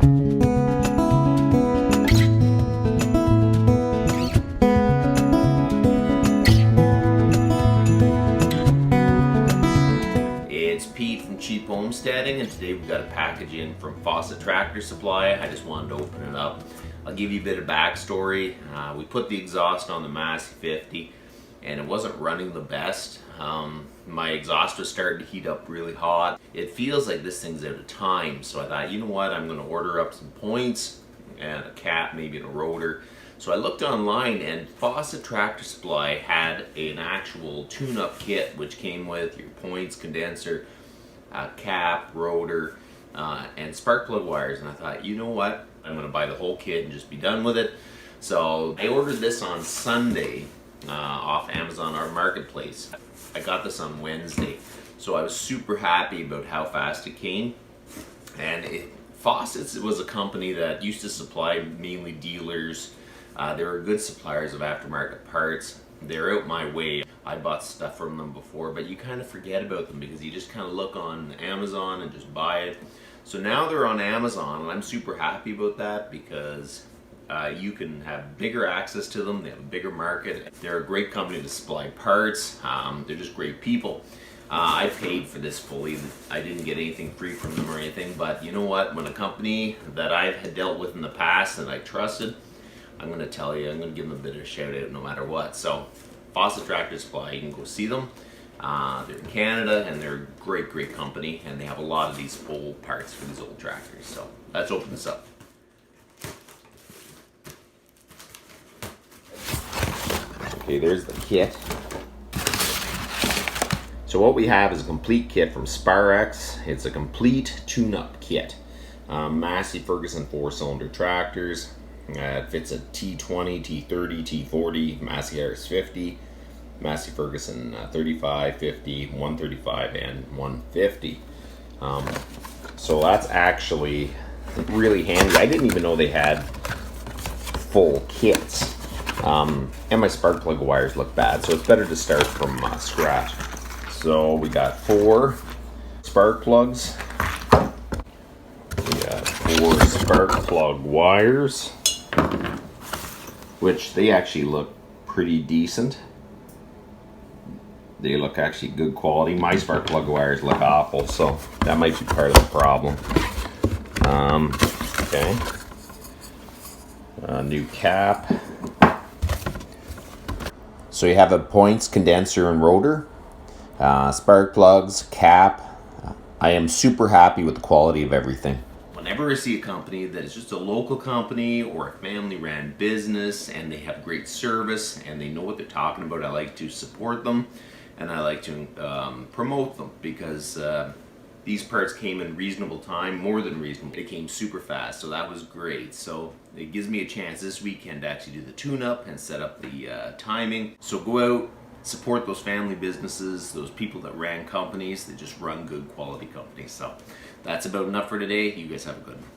It's Pete from Cheap Homesteading, and today we've got a package in from Fawcett Tractor Supply. I just wanted to open it up. I'll give you a bit of backstory. We put the exhaust on the Massey 50 and it wasn't running the best. My exhaust was starting to heat up really hot. It feels like this thing's out of time, so I thought, you know what, I'm going to order up some points and a cap, maybe a rotor. So I looked online, and Fawcett Tractor Supply had an actual tune-up kit which came with your points, condenser, cap, rotor, and spark plug wires. And I thought, you know what, I'm going to buy the whole kit and just be done with it. So I ordered this on Sunday off Amazon, our marketplace. I got this on Wednesday, so I was super happy about how fast it came. And Fawcett's was a company that used to supply mainly dealers. They were good suppliers of aftermarket parts. They're out my way. I bought stuff from them before, but you kind of forget about them because you just kind of look on Amazon and just buy it. So now they're on Amazon, and I'm super happy about that because you can have bigger access to them. They have a bigger market. They're a great company to supply parts. They're just great people. I paid for this fully. I didn't get anything free from them or anything, but you know what? When a company that I've had dealt with in the past that I trusted, I'm going to tell you, I'm going to give them a bit of a shout out no matter what. So Fawcett Tractor Supply, you can go see them. They're in Canada, and they're a great, great company, and they have a lot of these full parts for these old tractors. So let's open this up. Okay, there's the kit. So what we have is a complete kit from Sparex. It's a complete tune-up kit. Massey Ferguson 4-cylinder tractors. It fits a T20, T30, T40, Massey Harris 50, Massey Ferguson 35, 50, 135, and 150. So that's actually really handy. I didn't even know they had full kits. And my spark plug wires look bad, so it's better to start from scratch. So we got 4 spark plugs. We got 4 spark plug wires, which they actually look pretty decent. They look actually good quality. My spark plug wires look awful, so that might be part of the problem. Okay. A new cap. So you have a points, condenser, and rotor. Spark plugs, cap. I am super happy with the quality of everything. Whenever I see a company that is just a local company or a family-ran business and they have great service and they know what they're talking about, I like to support them and I like to promote them because these parts came in reasonable time, more than reasonable. It came super fast, so that was great. So it gives me a chance this weekend to actually do the tune-up and set up the timing. So go out, support those family businesses, those people that ran companies that just run good quality companies. So that's about enough for today. You guys have a good one.